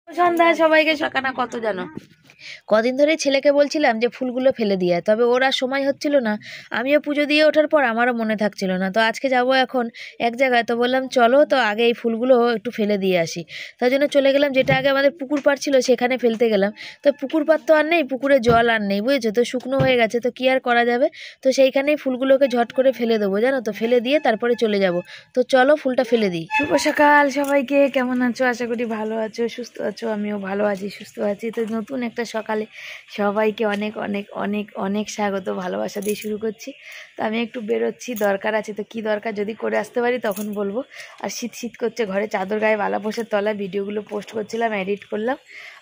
সন্ধ্যা সবাইকে সকানা কত জানো কদিন ধরে ছেলেকে বলছিলাম যে ফুলগুলো ফেলে দিয়ে, তবে ওর আর সময় হচ্ছিল না। আমিও পুজো দিয়ে ওঠার পর আমারও মনে থাকছিল না। তো আজকে যাব এখন এক জায়গায়, তো বললাম চলো তো আগে এই ফুলগুলো একটু ফেলে দিয়ে আসি। তাই জন্য চলে গেলাম, যেটা আগে আমাদের পুকুর পাড় ছিল সেখানে ফেলতে গেলাম। তো পুকুর পাড় তো আর নেই, পুকুরে জল আর নেই, বুঝেছো তো, শুকনো হয়ে গেছে, তো কি আর করা যাবে। তো সেইখানেই ফুলগুলোকে ঝট করে ফেলে দেবো, জানো তো, ফেলে দিয়ে তারপরে চলে যাব। তো চলো ফুলটা ফেলে দিই। শুভ সকাল সবাইকে, কেমন আছো? আশা করি ভালো আছো, সুস্থ আছো। আমিও ভালো আছি, সুস্থ আছি। তো নতুন একটা সকালে সবাইকে অনেক অনেক অনেক অনেক স্বাগত, ভালোবাসা দিয়ে শুরু করছি। তো আমি একটু বেরোচ্ছি, দরকার আছে। তো কি দরকার যদি করে আসতে পারি তখন বলবো। আর শীত শীত করছে, ঘরে চাদর গায়ে বালাপোষের তলায় ভিডিওগুলো পোস্ট করছিলাম, এডিট করলাম।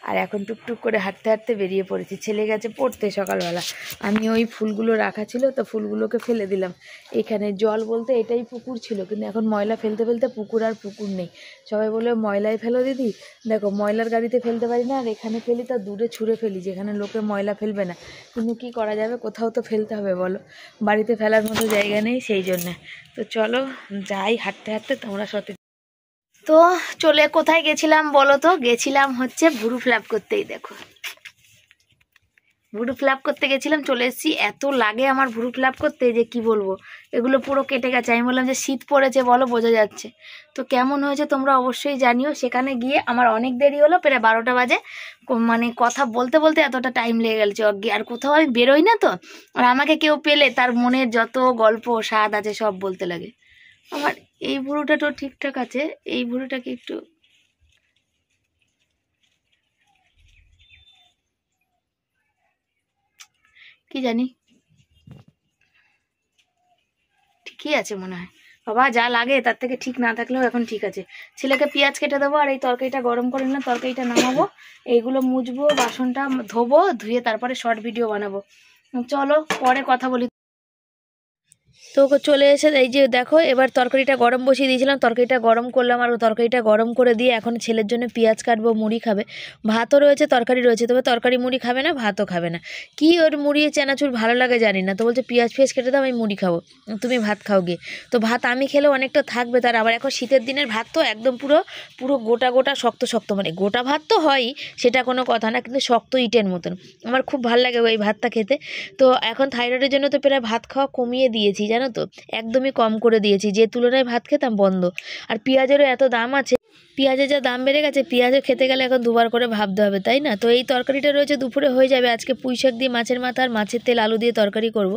আর এখন টুকটুক করে হাঁটতে হাঁটতে বেরিয়ে পড়েছি। ছেলে গেছে পড়তে সকালবেলা, আমি ওই ফুলগুলো রাখা ছিল তো ফুলগুলোকে ফেলে দিলাম। এখানে জল বলতে এটাই পুকুর ছিল, কিন্তু এখন ময়লা ফেলতে ফেলতে পুকুর আর পুকুর নেই। সবাই বলে ময়লায় ফেলো দিদি, দেখো ময়লার গাড়িতে ফেলতে পারি না, আর এখানে ফেলি তা দূরে ছুঁড়ে ফেলি যেখানে লোকে ময়লা ফেলবে না। কিন্তু কি করা যাবে, কোথাও তো ফেলতে হবে বলো, বাড়িতে ফেলার মতো জায়গা নেই, সেই জন্যে। তো চলো যাই হাঁটতে হাঁটতে, তোমরা সাথে। তো চলে কোথায় গেছিলাম বলো তো? গেছিলাম হচ্ছে ভুরু ফ্ল্যাপ করতেই, দেখো ভুরু ফ্ল্যাপ করতে গেছিলাম, চলে এসেছি। এত লাগে আমার ভুরু ফ্ল্যাপ করতে যে কি বলবো, এগুলো পুরো কেটে গেছে। আমি বললাম যে শীত পড়েছে বলো, বোঝা যাচ্ছে। তো কেমন হয়েছে তোমরা অবশ্যই জানিও। সেখানে গিয়ে আমার অনেক দেরি হলো, প্রায় 12টা বাজে। মানে কথা বলতে বলতে এতটা টাইম লেগে গেছে অজ্ঞে। আর কোথাও আমি বেরোই না তো, আর আমাকে কেউ পেলে তার মনের যত গল্প স্বাদ আছে সব বলতে লাগে। আমার এই ভুরুটা তো ঠিকঠাক আছে, এই ভুরুটাকে একটু কি জানি, ঠিকই আছে মনে হয়। বাবা যা লাগে তার থেকে ঠিক না থাকলেও এখন ঠিক আছে। ছেলেকে পেঁয়াজ কেটে দেবো, আর এই তরকারিটা গরম করে নিলাম, তরকারিটা নামাবো, এইগুলো মুছবো, বাসনটা ধোবো, ধুয়ে তারপরে শর্ট ভিডিও বানাবো। চলো পরে কথা বলি। তো চলে এসে এই যে দেখো, এবার তরকারিটা গরম বসিয়ে দিয়েছিলাম, তরকারিটা গরম করলাম, আর তরকারিটা গরম করে দিয়ে এখন ছেলের জন্য পেঁয়াজ কাটবো, মুড়ি খাবে। ভাতও রয়েছে, তরকারি রয়েছে, তবে তরকারি মুড়ি খাবে না, ভাতও খাবে না। কি ওর মুড়ি চানাচুর ভালো লাগে জানি না, তো বলছে পেঁয়াজ ফেঁয়াজ কেটে দাও, আমি মুড়ি খাবো, তুমি ভাত খাও গিয়ে। তো ভাত আমি খেলেও অনেকটা থাকবে তার। আবার এখন শীতের দিনের ভাত তো একদম পুরো পুরো গোটা গোটা শক্ত শক্ত, মানে গোটা ভাত তো হয়ই, সেটা কোনো কথা না, কিন্তু শক্ত ইটের মতন। আমার খুব ভালো লাগে ওই ভাতটা খেতে। তো এখন থাইরয়েডের জন্য তো প্রায় ভাত খাওয়া কমিয়ে দিয়েছি, জানো তো, একদমই কম করে দিয়েছি, যে তুলনায় ভাত খেতাম বন্ধ। আর পেঁয়াজেরও এত দাম আছে, পেঁয়াজের যা দাম বেড়ে গেছে, পেঁয়াজে খেতে গেলে এখন দুবার করে ভাবতে হবে, তাই না? তো এই তরকারিটা রয়েছে, দুপুরে হয়ে যাবে। আজকে পুঁই শাক দিয়ে মাছের মাথা আর মাছের তেল আলু দিয়ে তরকারি করব।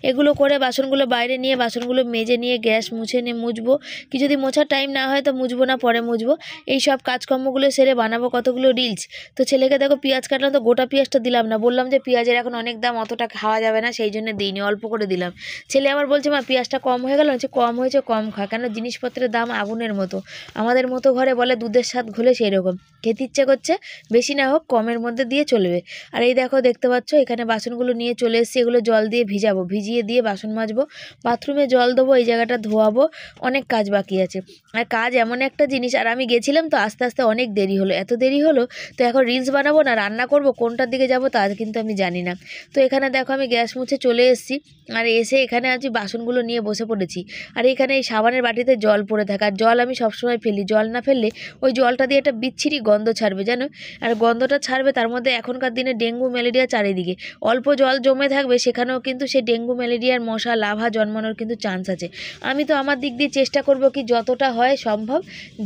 এগুলো করে বাসনগুলো বাইরে নিয়ে, বাসনগুলো মেজে নিয়ে গ্যাস মুছে নিয়ে মুছবো। কি যদি মোছার টাইম না হয় তো মুছবো না, পরে মুছবো। এই সব কাজকর্মগুলো সেরে বানাবো কতগুলো রিলস। তো ছেলেকে দেখো পেঁয়াজ কাটলাম, তো গোটা পেঁয়াজটা দিলাম না, বললাম যে পেঁয়াজের এখন অনেক দাম, অতটা খাওয়া যাবে না, সেই জন্য দিইনি, অল্প করে দিলাম। ছেলে আমার বলছে মা পেঁয়াজটা কম হয়ে গেল, হচ্ছে কম হয়েছে কম খা, কেন জিনিসপত্রের দাম আগুনের মতো। আমাদের মতো ঘরে বলে দুধের স্বাদ ঘোলে, সেই রকম খেতে ইচ্ছে করছে, বেশি না হোক কমের মধ্যে দিয়ে চলবে। আর এই দেখো দেখতে পাচ্ছ এখানে বাসনগুলো নিয়ে চলে এসেছি, এগুলো জল দিয়ে ভিজাবো, ভিজিয়ে দিয়ে বাসন মাজবো, বাথরুমে জল দেবো, এই জায়গাটা ধোয়াবো, অনেক কাজ বাকি আছে। আর কাজ এমন একটা জিনিস, আর আমি গেছিলাম তো আস্তে আস্তে অনেক দেরি হলো, এত দেরি হলো। তো এখন রিলস বানাবো না রান্না করব, কোনটার দিকে যাবো তা কিন্তু আমি জানি না। তো এখানে দেখো আমি গ্যাস মুছে চলে এসেছি, আর এসে এখানে আজ বাসনগুলো নিয়ে বসে পড়েছি। আর এখানে এই সাবানের বাটিতে জল পড়ে থাকে, আর জল আমি সবসময় ফেলি, জল না ফেললে ওই জলটা দিয়ে একটা বিচ্ছিরি গন্ধ ছাড়বে জানো। আর গন্ধটা ছাড়বে, তার মধ্যে এখনকার দিনে ডেঙ্গু ম্যালেরিয়া চারিদিকে, অল্প জল জমে থাকবে সেখানেও কিন্তু সেই ডেঙ্গু ম্যালেরিয়ার মশা লাভা জন্মানোর কিন্তু চান্স আছে। আমি তো আমার দিক দিয়ে চেষ্টা করব কি যতটা হয় সম্ভব,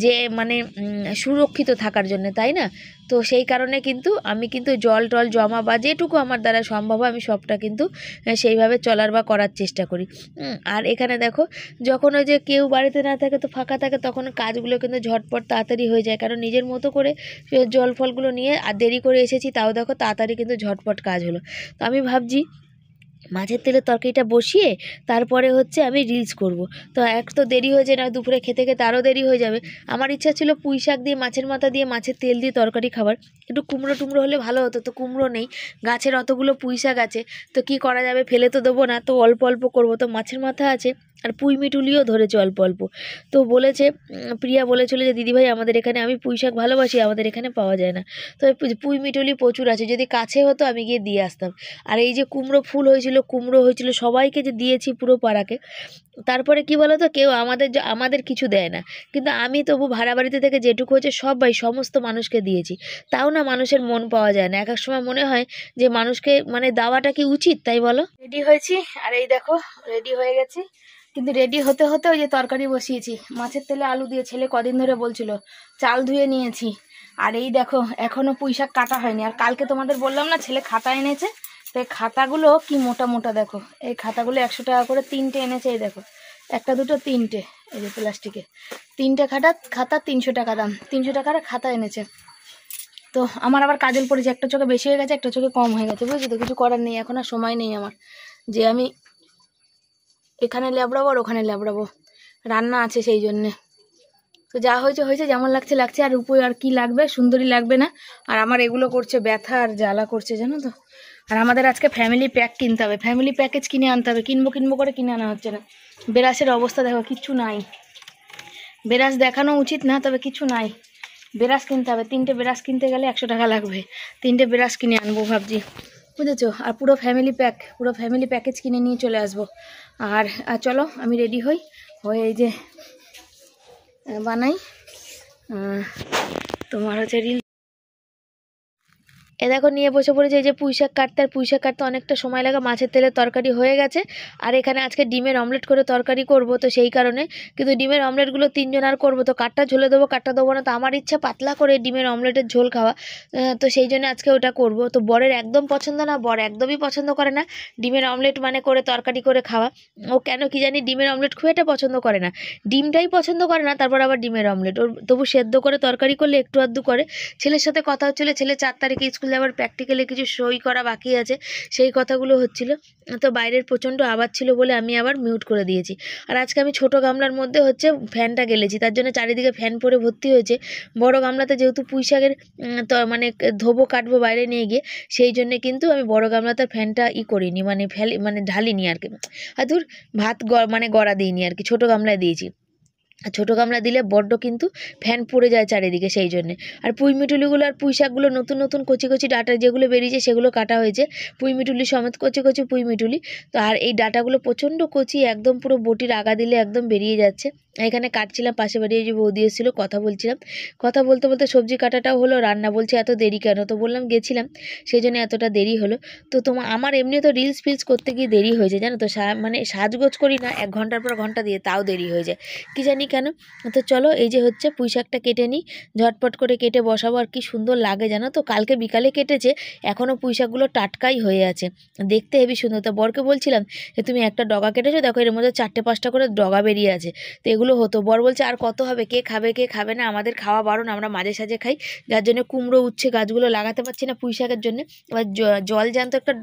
যে মানে সুরক্ষিত থাকার জন্য, তাই না? তো সেই কারণে কিন্তু আমি কিন্তু জল টল জমা বা যেটুকু আমার দ্বারা সম্ভব আমি সবটা কিন্তু সেইভাবে চলার বা করার চেষ্টা করি। আর এখানে দেখো, যখন ওই যে কেউ বাড়িতে না থাকে, তো ফাঁকা থাকে, তখন কাজগুলো কিন্তু ঝটপট তাড়াতাড়ি হয়ে যায়, কারণ নিজের মতো করে জল ফলগুলো নিয়ে আর দেরি করে এসেছি, তাও দেখো তাড়াতাড়ি কিন্তু ঝটপট কাজ হলো। তো আমি ভাবছি মাছের তেলের তরকারিটা বসিয়ে তারপরে হচ্ছে আমি রিলস করব। তো এক তো দেরি হয়ে যায়, না দুপুরে খেতে খেতে আরও দেরি হয়ে যাবে। আমার ইচ্ছা ছিল পুঁই শাক দিয়ে মাছের মাথা দিয়ে মাছের তেল দিয়ে তরকারি খাবার, একটু কুমড়ো টুমড়ো হলে ভালো হতো, তো কুমড়ো নেই, গাছের অতগুলো পুঁই শাক আছে, তো কি করা যাবে, ফেলে তো দেবো না, তো অল্প অল্প করব। তো মাছের মাথা আছে, আর পুঁই মিটুলিও ধরেছে অল্প অল্প। তো বলেছে, প্রিয়া বলেছিল যে দিদিভাই আমাদের এখানে, আমি পুঁই শাক ভালোবাসি, আমাদের এখানে পাওয়া যায় না। তো পুঁই মিটুলি প্রচুর আছে, যদি কাছে হতো আমি গিয়ে দিয়ে আসতাম। আর এই যে কুমড়ো ফুল হয়েছিল, কুমড়ো হয়েছিল, সবাইকে যে দিয়েছি পুরো পাড়াকে। তারপরে কি বলো তো, কেউ আমাদের কিছু দেয় না, কিন্তু আমি তবু ভাড়া বাড়িতে থেকে যেটুকু হচ্ছে সবাই সমস্ত মানুষকে দিয়েছি। তাও না মানুষের মন পাওয়া যায় না, এক এক সময় মনে হয় যে মানুষকে মানে দেওয়াটা কি উচিত, তাই বলো। রেডি হয়েছি, আর এই দেখো রেডি হয়ে গেছি। কিন্তু রেডি হতে হতে ওই যে তরকারি বসিয়েছি, মাছের তেলে আলু দিয়ে। ছেলে কদিন ধরে বলছিল, চাল ধুয়ে নিয়েছি। আর এই দেখো এখনো পুঁই শাক কাটা হয়নি। আর কালকে তোমাদের বললাম না ছেলে খাতা এনেছে, তো এই খাতাগুলো কি মোটা মোটা দেখো। এই খাতাগুলো 100 টাকা করে 3টে এনেছে। এই দেখো, একটা দুটো তিনটে, এই যে প্লাস্টিকে 3টে খাতা 300 টাকা দাম। 300 টাকার খাতা এনেছে। তো আমার আবার কাজল পড়েছে, একটা চোখে বেশি হয়ে গেছে, একটা চোখে কম হয়ে গেছে, বুঝলি তো। কিছু করার নেই, এখন আর সময় নেই আমার যে আমি এখানে ল্যাবড়াবো আর ওখানে ল্যাবড়াবো, রান্না আছে সেই জন্যে। তো যা হয়েছে হয়েছে, যেমন লাগছে লাগছে। আর উপরে আর কি লাগবে, সুন্দরী লাগবে না। আর আমার এগুলো করছে ব্যথা আর জ্বালা করছে, জানো তো। আর আমাদের আজকে ফ্যামিলি প্যাক কিনতে হবে, ফ্যামিলি প্যাকেজ কিনে আনতে হবে। কিনবো করে কিনে আনা হচ্ছে না। বেরাসের অবস্থা দেখো, কিচ্ছু নাই। বেরাস দেখানো উচিত না, তবে কিছু নাই। বেরাস কিনতে হবে, 3টে বেরাস কিনতে গেলে 100 টাকা লাগবে। 3টে বেরাস কিনে আনবো ভাবছি, বুঝেছো। আর পুরো ফ্যামিলি প্যাকেজ কিনে নিয়ে চলে আসবো। আর চলো আমি রেডি হই, হয়ে এই যে বানাই তোমার হচ্ছে রিল। এ দেখো নিয়ে বসে পড়েছে এই যে পুঁই শাক কাটতে। আর পুঁই শাক কাটতে অনেকটা সময় লাগে, মাছের তেলের তরকারি হয়ে গেছে। আর এখানে আজকে ডিমের অমলেট করে তরকারি করব, তো সেই কারণে। কিন্তু ডিমের অমলেটগুলো 3জন আর করবো, তো কাঠটা ঝোলে দেবো, কাঠটা দেবো না। তো আমার ইচ্ছা পাতলা করে ডিমের অমলেটের ঝোল খাওয়া, তো সেই জন্য আজকে ওটা করব। তো বরের একদম পছন্দ না, বর একদমই পছন্দ করে না ডিমের অমলেট মানে করে তরকারি করে খাওয়া। ও কেন কি জানি ডিমের অমলেট খুব একটা পছন্দ করে না, ডিমটাই পছন্দ করে না, তারপর আবার ডিমের অমলেট। ওর তবু সেদ্ধ করে তরকারি করলে একটু আধটু করে। ছেলের সাথে কথা হচ্ছিলো, ছেলে 4 তারিখে স্কুলে আবার প্র্যাকটিক্যালে কিছু সই করা বাকি আছে, সেই কথাগুলো হচ্ছিল। তো বাইরের প্রচণ্ড আওয়াজ ছিল বলে আমি আবার মিউট করে দিয়েছি। আর আজকে আমি ছোট গামলার মধ্যে হচ্ছে ফ্যানটা গেলেছি, তার জন্য চারিদিকে ফ্যান পরে ভর্তি হয়েছে। বড় গামলাতে যেহেতু পুঁই শাকের তো মানে ধোবো কাটবো বাইরে নিয়ে গিয়ে, সেই জন্যে কিন্তু আমি বড় গামলাতে ফ্যানটা করিনি, মানে ঢালিনি আর কি। আর ধুর, ভাত মানে গড়া দিইনি আর কি, ছোট গামলায় দিয়েছি। আর ছোটো গামলা দিলে বড্ড কিন্তু ফ্যান পড়ে যায় চারিদিকে, সেই জন্যে। আর পুঁই মিটুলিগুলো আর পুঁই শাকগুলো নতুন নতুন কচি কচি ডাটা যেগুলো বেরিয়েছে সেগুলো কাটা হয়েছে, পুঁই মিটুলি সমেত কচি কচি পুঁই মিটুলি। তো আর এই ডাটাগুলো প্রচণ্ড কচি, একদম পুরো বটির আগা দিলে একদম বেরিয়ে যাচ্ছে। এখানে কাটছিলাম, পাশে বাড়িয়ে যে বৌদি এসেছিলো, কথা বলছিলাম। কথা বলতে বলতে সবজি কাটাটাও হলো, রান্না বলছে এত দেরি কেন, তো বললাম গেছিলাম সেই জন্য এতটা দেরি হলো। তো আমার এমনি তো রিলস ফিলস করতে গিয়ে দেরি হয়েছে, জানো তো। মানে সাজগোজ করি না 1 ঘন্টার পর ঘন্টা দিয়ে, তাও দেরি হয়ে যায়, কি জানি কেন। তো চলো এই যে হচ্ছে পুঁই শাকটা কেটে নিই, ঝটপট করে কেটে বসাবো। আর কি সুন্দর লাগে জানো তো, কালকে বিকালে কেটেছে, এখনও পুঁই শাকগুলো টাটকাই হয়ে আছে, দেখতে হেবি সুন্দর। তো বরকে বলছিলাম যে তুমি একটা ডগা কেটেছো, দেখো এর মধ্যে 4টে 5টা করে ডগা বেরিয়ে আছে। তো এগুলো হতো, বর বলছে আর কত হবে, কে খাবে কে খাবে না, আমাদের খাওয়া বারণ, আমরা মাঝে সাঝে খাই, যার জন্য কুমড়ো উচ্ছে গাছগুলো লাগাতে পারছি না পুঁই শাকের জন্য। এবার জল জ্যান্ত একটা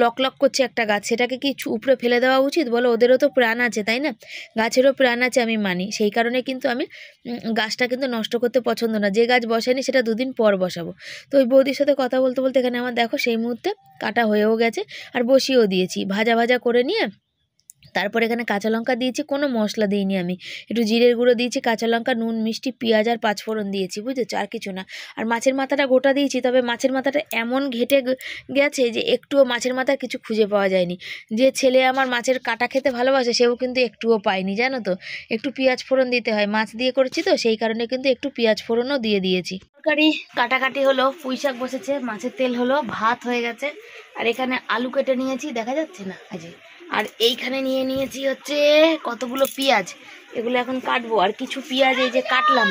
লক করছে একটা গাছ, সেটাকে কি উপরে ফেলে দেওয়া উচিত বলো, ওদেরও তো প্রাণ আছে তাই না, গাছেরও প্রাণ আছে, আমি মানি। সেই কারণে কিন্তু আমি গাছটা কিন্তু নষ্ট করতে পছন্দ না, যে গাছ বসাইনি সেটা 2 দিন পর বসাবো। তো ওই বৌদির সাথে কথা বলতে বলতে এখানে আমার দেখো সেই মুহূর্তে কাটা হয়েও গেছে, আর বসিয়েও দিয়েছি। ভাজা করে নিয়ে তারপর এখানে কাঁচা লঙ্কা দিয়েছি, কোনো মশলা দিইনি আমি, একটু জিরের গুঁড়ো দিয়েছি, কাঁচা লঙ্কা, নুন, মিষ্টি, পেঁয়াজ আর 5 ফোড়ন দিয়েছি, বুঝেছো, আর কিছু না। আর মাছের মাথাটা গোটা দিয়েছি, তবে মাছের মাথাটা এমন ঘেটে গেছে যে একটুও মাছের মাথার কিছু খুঁজে পাওয়া যায়নি। যে ছেলে আমার মাছের কাটা খেতে ভালোবাসে সেও কিন্তু একটুও পায়নি, জানো তো। একটু পেঁয়াজ ফোড়ন দিতে হয়, মাছ দিয়ে করেছি তো, সেই কারণে কিন্তু একটু পেঁয়াজ ফোড়নও দিয়ে দিয়েছি। তরকারি কাটাকাটি হলো, পুঁই শাক বসেছে, মাছের তেল হলো, ভাত হয়ে গেছে। আর এখানে আলু কেটে নিয়েছি, দেখা যাচ্ছে না আজকে। আর এইখানে নিয়ে নিয়েছি হচ্ছে কতগুলো পেঁয়াজ, এগুলো এখন কাটবো। আর কিছু পেঁয়াজ এই যে কাটলাম,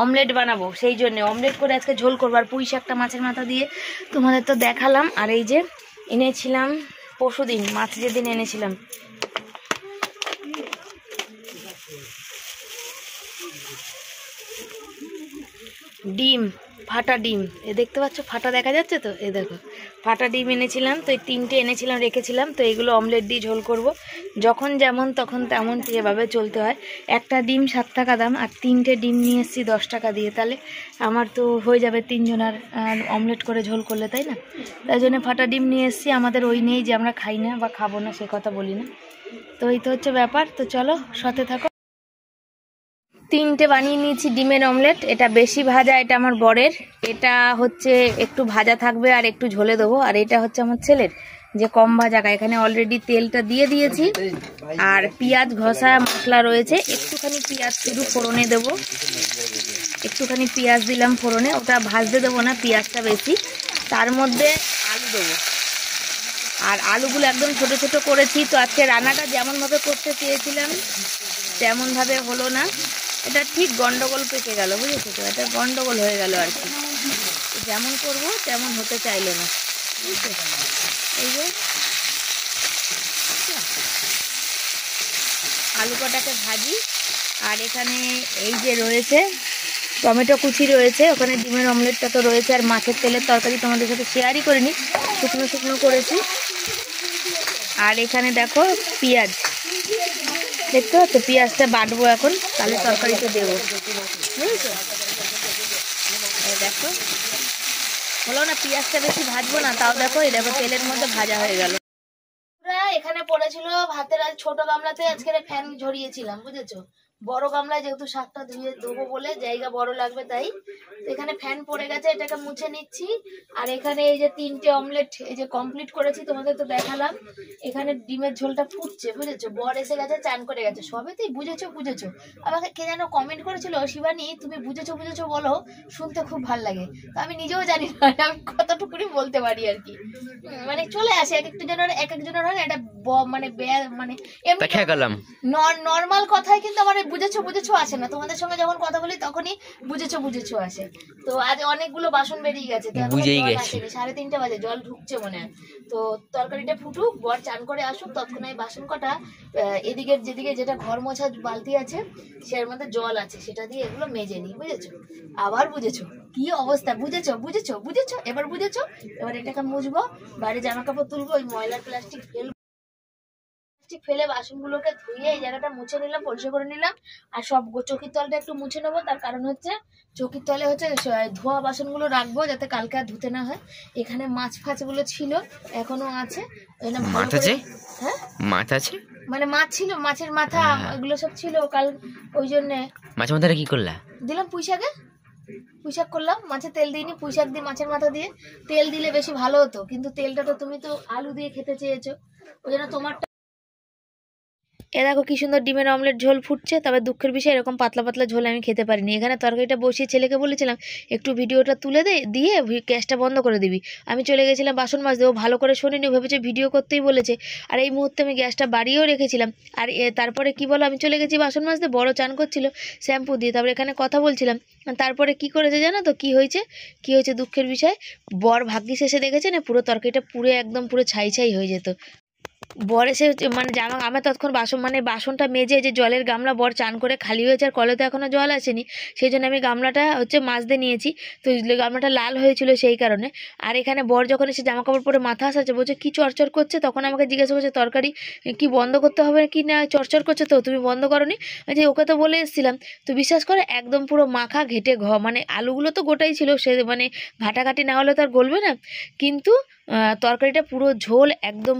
অমলেট বানাবো, সেই জন্য অমলেট করে আজকে ঝোল করবো। আর পুঁই শাকটা মাছের মাথা দিয়ে তোমাদের তো দেখালাম। আর এই যে এনেছিলাম পরশুদিন, মাছ যেদিন এনেছিলাম, ডিম, ফাটা ডিম, এ দেখতে পাচ্ছ, ফাটা দেখা যাচ্ছে তো, এ দেখো ফাটা ডিম এনেছিলাম। তো এই 3টে এনেছিলাম, রেখেছিলাম। তো এগুলো অমলেট দিয়ে ঝোল করব, যখন যেমন তখন তেমন, যেভাবে চলতে হয়। একটা ডিম 7 টাকা দাম, আর 3টে ডিম নিয়ে এসেছি 10 টাকা দিয়ে, তাহলে আমার তো হয়ে যাবে 3 জনের অমলেট করে ঝোল করলে, তাই না। তাই জন্য ফাটা ডিম নিয়ে এসেছি। আমাদের ওই নেই যে আমরা খাই না বা খাবো না, সে কথা বলি না। তো এই তো হচ্ছে ব্যাপার। তো চলো সাথে থাকো। 3টে বানিয়ে নিয়েছি ডিমের অমলেট। এটা বেশি ভাজা, এটা আমার বরের। এটা হচ্ছে একটু ভাজা থাকবে আর একটু ঝোলে দেবো। আর এটা হচ্ছে আমার ছেলের, যে কম ভাজা। এখানে অলরেডি তেলটা দিয়ে দিয়েছি আর পেঁয়াজ ঘষা মশলা রয়েছে। একটুখানি পেঁয়াজ শুধু ফোড়নে দেবো, একটুখানি পেঁয়াজ দিলাম ফোড়নে, ওটা ভাজতে দেবো না, পেঁয়াজটা বেশি। তার মধ্যে আলু দেবো, আর আলুগুলো একদম ছোট ছোট করেছি। তো আজকে রান্নাটা যেমনভাবে করতে চেয়েছিলাম তেমনভাবে হলো না, এটা ঠিক গন্ডগোল পেকে গেল, বুঝেছো তো? এটা গন্ডগোল হয়ে গেল আর কি, যেমন করব তেমন হতে চাইলো না, বুঝছো? এই যে আলু কটাকে ভাজি, আর এখানে এই যে রয়েছে টমেটো কুচি রয়েছে, ওখানে ডিমের অমলেটটা তো রয়েছে, আর মাছের তেলের তরকারি তোমাদের সাথে শেয়ারই করিনি, শুকনো শুকনো করেছি। আর এখানে দেখো পেঁয়াজ, দেখতে পাচ্ছ? পেঁয়াজটা বাটবো এখন, তাহলে তরকারিতে দেবো, বুঝেছো? এই দেখো, হলো না? পেঁয়াজটা বেশি ভাজবো না, তাও দেখো এই দেখো তেলের মধ্যে ভাজা হয়ে গেল। এখানে পড়েছিল ভাতের, আজ ছোট গামলাতে আজকে ফ্যান ঝরিয়েছিলাম, বুঝেছো? বড় গামলায় যেহেতু শাকটা ধুয়ে দেবো বলে জায়গা বড় লাগবে, তাই এখানে ফ্যান পড়ে গেছে, এটাকে মুছে নিচ্ছি। আর এখানে এই যে 3টে অমলেট এই যে কমপ্লিট করেছি, তোমাদের তো দেখালাম। এখানে ডিমের ঝোলটা ফুটছে, বুঝেছো? বর এসে গেছে, চান করে গেছে, সবেতেই বুঝেছো বুঝেছো। আমাকে কে যেন কমেন্ট করেছিল, শিবানী তুমি বুঝেছো বুঝেছো বলো, শুনতে খুব ভাল লাগে। তো আমি নিজেও জানি না, আমি কতটুকুনি বলতে পারি আর কি। মানে চলে আসে এক একজনের হয় না, এটা মানে মানে নর্মাল কথায়, কিন্তু আমার বুঝেছো বুঝেছো আসে না। তোমাদের সঙ্গে যখন কথা বলি তখনই বুঝেছো বুঝেছো আসে। তো আজ অনেকগুলো বাসন বেরিয়ে গেছে, তো বুঝেই গেছে, 3:30 বাজে, জল ঢুকছে মনে হয়। তো তরকারিটা ফুটুক, বর চান করে আসুক, ততক্ষণ এই বাসন কটা এদিকে যেদিকে যেটা ঘর মোছা বালতি আছে সের মধ্যে জল আছে, সেটা দিয়ে এগুলো মেজে নিই, বুঝেছো? আবার বুঝেছো কি অবস্থা, বুঝেছো বুঝেছো বুঝেছো, এবার বুঝেছো। এবার এটাকে মুছবো, বাইরে জামা কাপড় তুলবো, ওই ময়লার প্লাস্টিক ফেলে বাসনগুলোকে ধুয়ে এই জায়গাটা মুছে নিলাম, পরিষ্কার করে নিলাম। আর সব চৌকির তলটা একটু মুছে নেবো, তার কারণ হচ্ছে চৌকির তলে হচ্ছে ধোয়া বাসনগুলো রাখবো যাতে কালকে আর ধুতে না হয়। এখানে মাছ ফাছ গুলো ছিল, এখনো আছে। মাছ আছে? হ্যাঁ মাছ আছে, মানে মাছ ছিল, মাছের মাথা এগুলো সব ছিল কাল, ওই জন্য। মাছের মাথাটা কি করলা? দিলাম পুঁইশাকে, পুঁইশাক করলাম, মাছের তেল দিইনি, পুঁইশাক দিয়ে মাছের মাথা দিয়ে। তেল দিলে বেশি ভালো হতো, কিন্তু তেলটা তো তুমি তো আলু দিয়ে খেতে চেয়েছো, ওই জন্য তোমার। এ দেখো কি সুন্দর ডিমের অমলেট ঝোল ফুটছে। তবে দুঃখের বিষয় এরকম পাতলা পাতলা ঝোল আমি খেতে পারিনি। এখানে তরকারিটা বসিয়ে ছেলেকে বলেছিলাম একটু ভিডিওটা তুলে দিয়ে গ্যাসটা বন্ধ করে দিবি। আমি চলে গেছিলাম বাসন মাজতে, ও ভালো করে শোনেনি, ভেবেছে ভিডিও করতেই বলেছে। আর এই মুহূর্তে আমি গ্যাসটা বাড়িয়েও রেখেছিলাম। আর তারপরে কি বলো, আমি চলে গেছি বাসন মাজতে, বড় চান করছিল শ্যাম্পু দিয়ে, তারপরে এখানে কথা বলছিলাম। তারপরে কি করেছে জানো তো? কি হয়েছে দুঃখের বিষয়, বর ভাগ্যিস এসে দেখেছে না, পুরো তরকারিটা পুরো একদম পুরো ছাই ছাই হয়ে যেত। বর এসে মানে আমার তৎক্ষণ বাসনটা মেজে, যে জলের গামলা বর চান করে খালি হয়েছে, আর কলে তো এখনো জল আসেনি, সেই জন্য আমি গামলাটা মাজতে নিয়েছি। তো গামলাটা লাল হয়েছিল সেই কারণে। আর এখানে বর যখন এসে জামা কাপড় পরে মাথা আসাচ্ছে, বলছে কি চরচর করছে, তখন আমাকে জিজ্ঞাসা করছে তরকারি কি বন্ধ করতে হবে কি না, চরচর করছে তো তুমি বন্ধ করনি? যে ওকে তো বলে এসেছিলাম। তো বিশ্বাস করে একদম পুরো মাখা ঘেটে মানে আলুগুলো তো গোটাই ছিল, সে মানে ঘাটাঘাটি না হলে তো আর গলবে না, কিন্তু তরকারিটা পুরো ঝোল একদম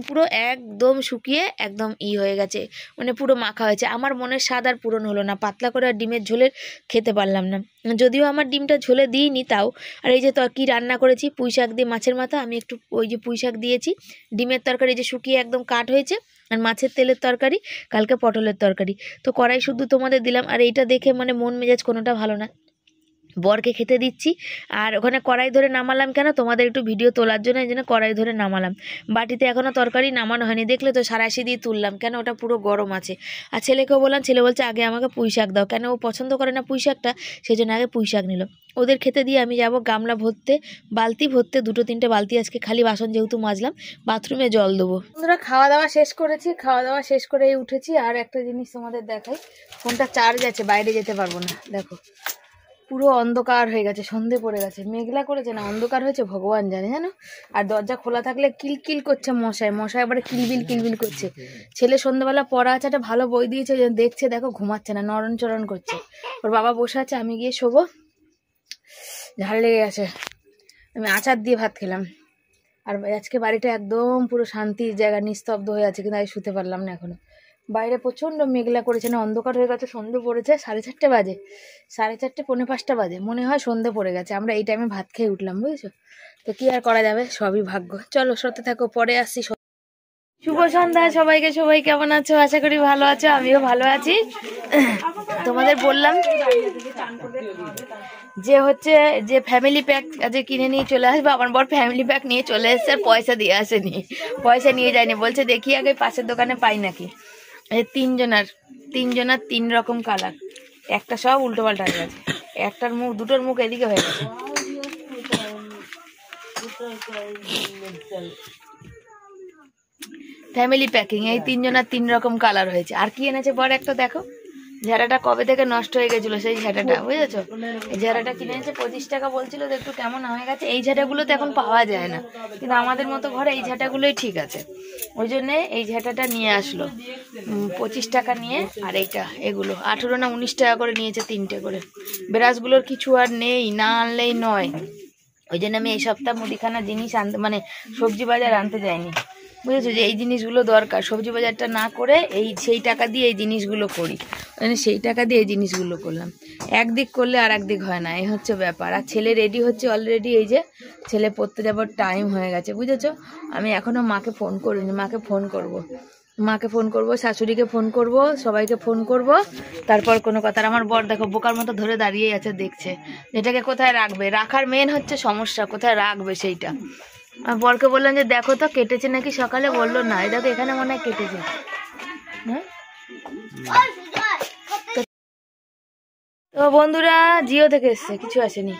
শুকিয়ে একদম হয়ে গেছে, মানে পুরো মাখা হয়েছে। আমার মনের স্বাদ আর পূরণ হলো না, পাতলা করে আর ডিমের ঝোলের খেতে পারলাম না, যদিও আমার ডিমটা ঝোলে দিইনি তাও। আর এই যে কি রান্না করেছি, পুঁইশাক দিয়ে মাছের মাথা, আমি একটু ওই যে পুঁইশাক দিয়েছি, ডিমের তরকারি যে শুকিয়ে একদম কাট হয়েছে, আর মাছের তেলের তরকারি, কালকে পটলের তরকারি। তো কড়াই শুধু তোমাদের দিলাম। আর এইটা দেখে মানে মন মেজাজ কোনোটা ভালো না, বরকে খেতে দিচ্ছি। আর ওখানে কড়াই ধরে নামালাম কেন, তোমাদের একটু ভিডিও তোলার জন্য, এই জন্য কড়াই ধরে নামালাম। বাটিতে এখনও তরকারি নামানো হয়নি, দেখলে তো সারাশি দিয়ে তুললাম, কেন ওটা পুরো গরম আছে। আর ছেলেকেও বললাম, ছেলে বলছে আগে আমাকে পুঁইশাক দাও, কেন ও পছন্দ করে না পুঁইশাকটা, সেই জন্য আগে পুঁইশাক নিল। ওদের খেতে দিয়ে আমি যাব গামলা ভরতে, বালতি ভরতে, 2-3টে বালতি আজকে খালি বাসন যেহেতু মাজলাম, বাথরুমে জল দেবো। বন্ধুরা খাওয়া দাওয়া শেষ করেছি, খাওয়া দাওয়া শেষ করেই উঠেছি। আর একটা জিনিস তোমাদের দেখাই, ফোনটা চার্জ আছে, বাইরে যেতে পারবো না, দেখো পুরো অন্ধকার হয়ে গেছে, সন্ধে পড়ে গেছে, মেঘলা করেছে না অন্ধকার হয়েছে ভগবান জানে, জানো। আর দরজা খোলা থাকলে কিলকিল করছে মশায় এবারে কিলবিল করছে। ছেলে সন্ধ্যেবেলা পড়া আছে, একটা ভালো বই দিয়েছে, দেখছে, দেখো ঘুমাচ্ছে না, নরণ করছে। ওর বাবা বসে আছে, আমি গিয়ে শোবো, ঝাল লেগে গেছে। আমি আচার দিয়ে ভাত খেলাম। আর আজকে বাড়িটা একদম পুরো শান্তির জায়গা, নিস্তব্ধ হয়ে আছে, কিন্তু আমি শুতে পারলাম না এখনো। বাইরে প্রচণ্ড মেঘলা করেছে, না অন্ধকার হয়ে গেছে, সন্ধে পড়েছে, 4:30 বাজে, 4:30 4:45 বাজে, মনে হয় সন্ধে পড়ে গেছে। আমরা এই টাইমে ভাত খেয়ে উঠলাম, বুঝেছো? তো কি আর করা যাবে, সবই ভাগ্য। চলো সত্যি থাকো, পরে আসছি। শুভ সন্ধ্যা সবাইকে। সবাই কেমন আছো? আশা করি ভালো আছো, আমিও ভালো আছি। তোমাদের বললাম যে হচ্ছে যে ফ্যামিলি প্যাক আজকে কিনে নিয়ে চলে আসবে। আমার বর ফ্যামিলি প্যাক নিয়ে চলে এসছে, আর পয়সা দিয়ে আসেনি, পয়সা নিয়ে যায়নি। বলছে দেখি আগে পাশের দোকানে পাই নাকি। এই তিনজনার 3 রকম কালার, একটা সব উল্টো পাল্টা হয়ে গেছে, একটার মুখ, দুটোর মুখ এদিকে হয়ে গেছে। ফ্যামিলি প্যাকিং, এই 3 রকম কালার হয়েছে। আর কি এনেছে বর একটা দেখো, ঝাড়াটা কবে থেকে নষ্ট হয়ে গেছিল, সেই ঝাড়াটা, বুঝেছো? এই ঝাড়াটা কিনে এনেছে 25 টাকা বলছিল, তো একটু কেমন হয়ে গেছে। এই ঝাঁটাগুলো তো এখন পাওয়া যায় না, কিন্তু আমাদের মতো ঘরে এই ঝাঁটাগুলোই ঠিক আছে। ওই জন্যে এই ঝাঁটাটা নিয়ে আসলো 25 টাকা নিয়ে। আর এইটা, এগুলো 18 না 19 টাকা করে নিয়েছে 3টে করে। ব্রাশগুলোর কিছু আর নেই, না আনলেই নয়। ওই জন্য আমি এই সপ্তাহ মুদিখানা জিনিস আনতে, মানে সবজি বাজার আনতে যাইনি, বুঝেছো? যে এই জিনিসগুলো দরকার, সবজি বাজারটা না করে সেই টাকা দিয়ে এই জিনিসগুলো করি, মানে সেই টাকা দিয়ে এই জিনিসগুলো করলাম। একদিক করলে আর একদিক হয় না, এই হচ্ছে ব্যাপার। আর ছেলে রেডি হচ্ছে অলরেডি, এই যে ছেলে পড়তে যাবার টাইম হয়ে গেছে, বুঝেছো? আমি এখনো মাকে ফোন করিনি, মাকে ফোন করব, শাশুড়িকে ফোন করব, সবাইকে ফোন করব, তারপর কোনো কথা। আর আমার বর দেখো বোকার মতো ধরে দাঁড়িয়ে আছে, দেখছে যেটাকে কোথায় রাখবে। রাখার মেন হচ্ছে সমস্যা, কোথায় রাখবে সেইটা। আর বরকে বললাম যে দেখো তো কেটেছে নাকি সকালে, বললো না। এই দেখো এখানে মনে হয় কেটেছে। হ্যাঁ, তো বন্ধুরা জিও থেকে এসছে, কিছু আসেনি।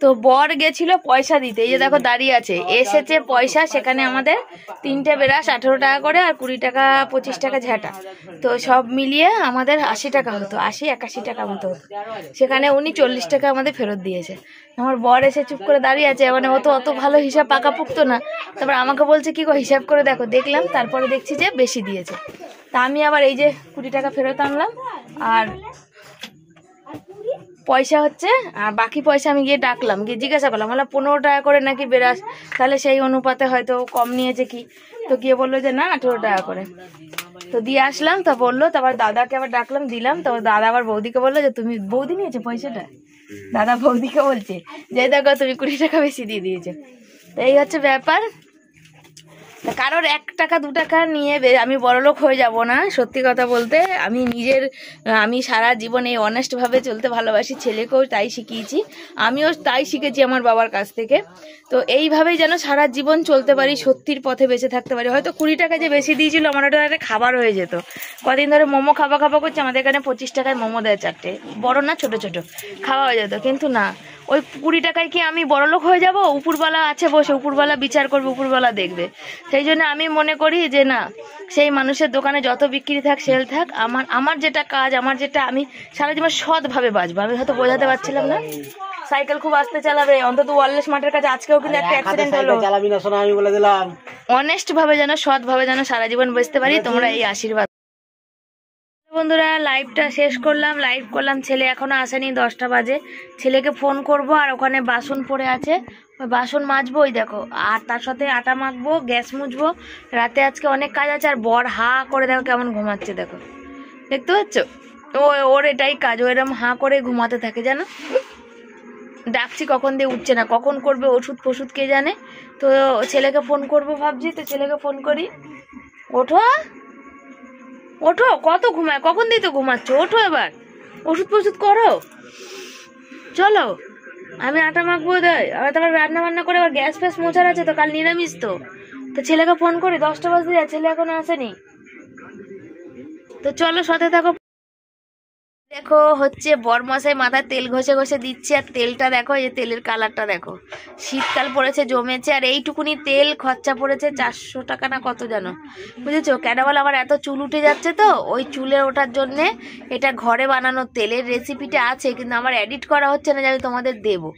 তো বর গেছিল পয়সা দিতে, এই যে দেখো দাঁড়িয়ে আছে, এসেছে পয়সা। সেখানে আমাদের 3টে ব্রাশ 18 টাকা করে, আর 20 টাকা 25 টাকা ঝাঁটা, তো সব মিলিয়ে আমাদের 80 টাকা হতো, 80-81 টাকা মতো হতো। সেখানে উনি 40 টাকা আমাদের ফেরত দিয়েছে। আমার বর এসে চুপ করে দাঁড়িয়ে আছে, মানে ও তো অত ভালো হিসাব পাকাপুক্ত না। তারপর আমাকে বলছে কি গো হিসাব করে দেখো, দেখলাম, তারপরে দেখছি যে বেশি দিয়েছে। তা আমি আবার এই যে 20 টাকা ফেরত আনলাম, আর পয়সা হচ্ছে, আর বাকি পয়সা আমি গিয়ে ডাকলাম, গিয়ে জিজ্ঞাসা করলাম, বললাম 15 টাকা করে নাকি বেরাস, তাহলে সেই অনুপাতে হয়তো কম নিয়েছে কি। তো গিয়ে বললো যে না 18 টাকা করে। তো দিয়ে আসলাম, তা বললো, তারপর দাদাকে আবার ডাকলাম, দিলাম। তারপর দাদা আবার বৌদিকে বললো যে তুমি, বৌদি নিয়েছে পয়সাটা, দাদা বৌদিকে বলছে যে দেখো তুমি 20 টাকা বেশি দিয়ে দিয়েছো। তো এই হচ্ছে ব্যাপার। কারোর 1 টাকা 2 টাকা নিয়ে আমি বড়লোক হয়ে যাব না। সত্যি কথা বলতে আমি সারা জীবন এই অনেস্টভাবে চলতে ভালোবাসি, ছেলেকেও তাই শিখিয়েছি, আমিও তাই শিখেছি আমার বাবার কাছ থেকে। তো এইভাবেই যেন সারা জীবন চলতে পারি, সত্যির পথে বেঁচে থাকতে পারি। হয়তো 20 টাকা যে বেশি দিয়েছিল, আমার ওটা একটা খাবার হয়ে যেত। কদিন ধরে মোমো খাবা করছে, আমাদের এখানে 25 টাকায় মোমো দেয় 4টে, বড় না ছোট ছোট, খাওয়া হয়ে যেত। কিন্তু না, ওই 20 টাকায় কি আমি বড়লোক হয়ে যাব? উপরওয়ালা আছে বসে, উপরওয়ালা বিচার করবে, উপরওয়ালা দেখবে। সেই জন্য আমি মনে করি যে না, সেই মানুষের দোকানে যত বিক্রি থাক, সেল থাক, আমার যেটা কাজ, আমার যেটা, আমি সারা জীবন সৎভাবে বাঁচবো। আমি হয়তো বোঝাতে পারছিলাম না। সাইকেল খুব আস্তে চালাবে, অন্তত ওয়ারলেস মাঠের কাছে আজকেও কিন্তু একটা অ্যাক্সিডেন্ট হলো। অনেস্ট ভাবে যেন, সৎ ভাবে যেন সারা জীবন বাঁচতে পারি, তোমরা এই আশীর্বাদ। বন্ধুরা লাইভটা শেষ করলাম, লাইভ করলাম, ছেলে এখনো আসেনি, 10টা বাজে। ছেলেকে ফোন করব, আর ওখানে বাসন পড়ে আছে, ওই বাসন মাজবো, ওই দেখো, আর তার সাথে আটা মাখবো, গ্যাস মুছবো। রাতে আজকে অনেক কাজ আছে। আর বর হা করে দেখো কেমন ঘুমাচ্ছে, দেখো, দেখতে পাচ্ছ? ওর এটাই কাজ, ও এরকম হা করে ঘুমাতে থাকে, জানো? ডাকছি কখন দিয়ে উঠছে না, কখন করবে ওষুধ ফষুধ কে জানে। তো ছেলেকে ফোন করব ভাবছি, তো ছেলেকে ফোন করি। ওঠো ওঠো, কত ঘুমায়, কখন দিয়ে তো ঘুমাচ্ছ, ওঠো এবার, ওষুধ ফষুধ করো, চলো। আমি আটা মাখবো, দেয় আর তারপর রান্না বান্না করে, আবার গ্যাস ফ্যাস মোছার আছে, তো কাল নিরামিষ। তো ছেলেকে ফোন করি, 10টা বাজতে যায়, ছেলে এখনো আসেনি। তো চলো সাথে থাকো। দেখো হচ্ছে বরমশাই মাথায় তেল ঘষে ঘষে দিচ্ছে, আর তেলটা দেখো, এই যে তেলের কালারটা দেখো, শীতকাল পড়েছে, জমেছে। আর এইটুকুনি তেল খরচা পড়েছে 400 টাকা না কত জানো, বুঝেছো? কেন বলো, আমার এত চুল উঠে যাচ্ছে, তো ওই চুলে ওঠার জন্যে এটা ঘরে বানানো তেলের রেসিপিটা আছে, কিন্তু আমার এডিট করা হচ্ছে না যে আমি তোমাদের দেবো।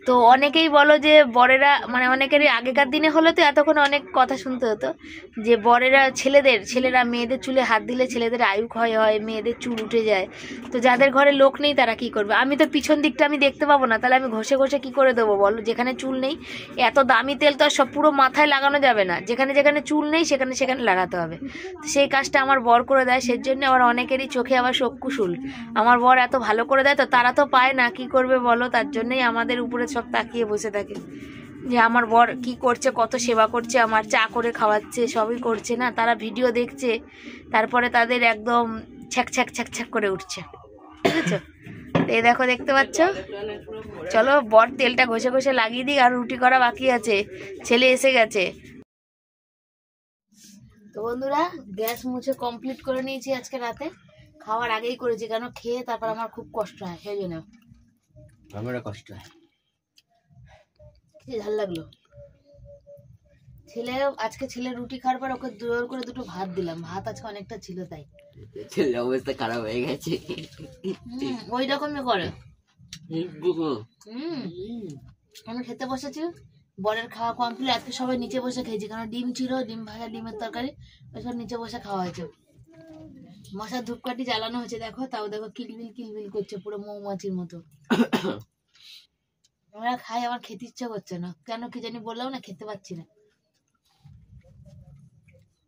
তো অনেকেই বলো যে বরেরা, মানে অনেকেরই আগেকার দিনে হলে তো এতক্ষণ অনেক কথা শুনতে হতো যে বরেরা ছেলেরা মেয়েদের চুলে হাত দিলে ছেলেদের আয়ু ক্ষয় হয়, মেয়েদের চুল উঠে যায়। তো যাদের ঘরে লোক নেই তারা কি করবে? আমি তো পিছন দিকটা আমি দেখতে পাবো না, তাহলে আমি ঘষে ঘষে কি করে দেবো বলো? যেখানে চুল নেই, এত দামি তেল তো আর সব পুরো মাথায় লাগানো যাবে না, যেখানে যেখানে চুল নেই সেখানে সেখানে লাগাতে হবে। তো সেই কাজটা আমার বর করে দেয়, সেজন্য আবার অনেকেরই চোখে আবার চক্ষুশূল। আমার বর এত ভালো করে দেয়, তো তারা তো পায় না, কি করবে বলো? তার জন্যই আমাদের উপরে সব তাকিয়ে বসে থাকে যে আমার বর কি করছে, কত সেবা করছে, আমার চা করে খাওয়াচ্ছে, সবই করছে না। তারা ভিডিও দেখছে, তারপরে তাদের একদম ছ্যাক ছ্যাক ছ্যাক ছ্যাক করে উঠছে, বুঝেছো? এই দেখো, দেখতে পাচ্ছ? চলো বর তেলটা ঘষে ঘষে লাগিয়ে দিই, আর রুটি করা বাকি আছে, ছেলে এসে গেছে। তো বন্ধুরা, গ্যাস মুছে কমপ্লিট করে নিয়েছি আজকে রাতে, খাওয়ার আগেই করেছি, কেন খেয়ে তারপর আমার খুব কষ্ট হয়, সেই জন্য আমারও কষ্ট হয়। কি ঝাল লাগলো। আজকে ছেলে রুটি খাওয়ার পর ওকে জোর করে দুটো ভাত দিলাম, ভাত আজকে অনেকটা ছিল তাই। ছেলের অবস্থা খারাপ হয়ে গেছে। ওই রকমই করে। আমি খেতে বসেছি, বরের খাওয়া কমপ্লিট। আজকে সবাই নিচে বসে খেয়েছি, কারণ ডিম ছিল, ডিম ভাজা, ডিমের তরকারি, ওইসব নিচে বসে খাওয়া হয়েছে। মশার ধূপকাঠি জ্বালানো হয়েছে, দেখো, তাও দেখো কিলবিল কিলবিল করছে, পুরো মৌমাছির মতো। আমরা খাই, আমার খেতে ইচ্ছা করছে না, কেন কি জানি, বললাম না, খেতে পাচ্ছি না।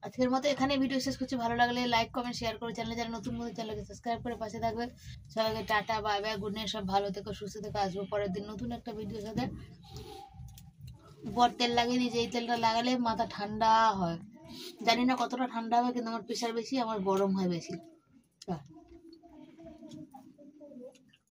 আজকের মতো এখানে ভিডিও শেষ করছি। ভালো লাগলে লাইক কমেন্ট শেয়ার করে, চ্যানেলে যারা নতুন বন্ধু চ্যানেলকে সাবস্ক্রাইব করে পাশে থাকবে। সবাইকে tata, bye bye, good night, সব ভালো থেকো, সুস্থ থেকো। আসবো পরের দিন নতুন একটা ভিডিওর সাথে। বর তেল লাগিয়ে দিয়েছে, এই তেলটা লাগালে মাথা ঠান্ডা হয়। জানি না কতটা ঠান্ডা হবে, কিন্তু আমার প্রেশার বেশি, আমার গরম হয় বেশি।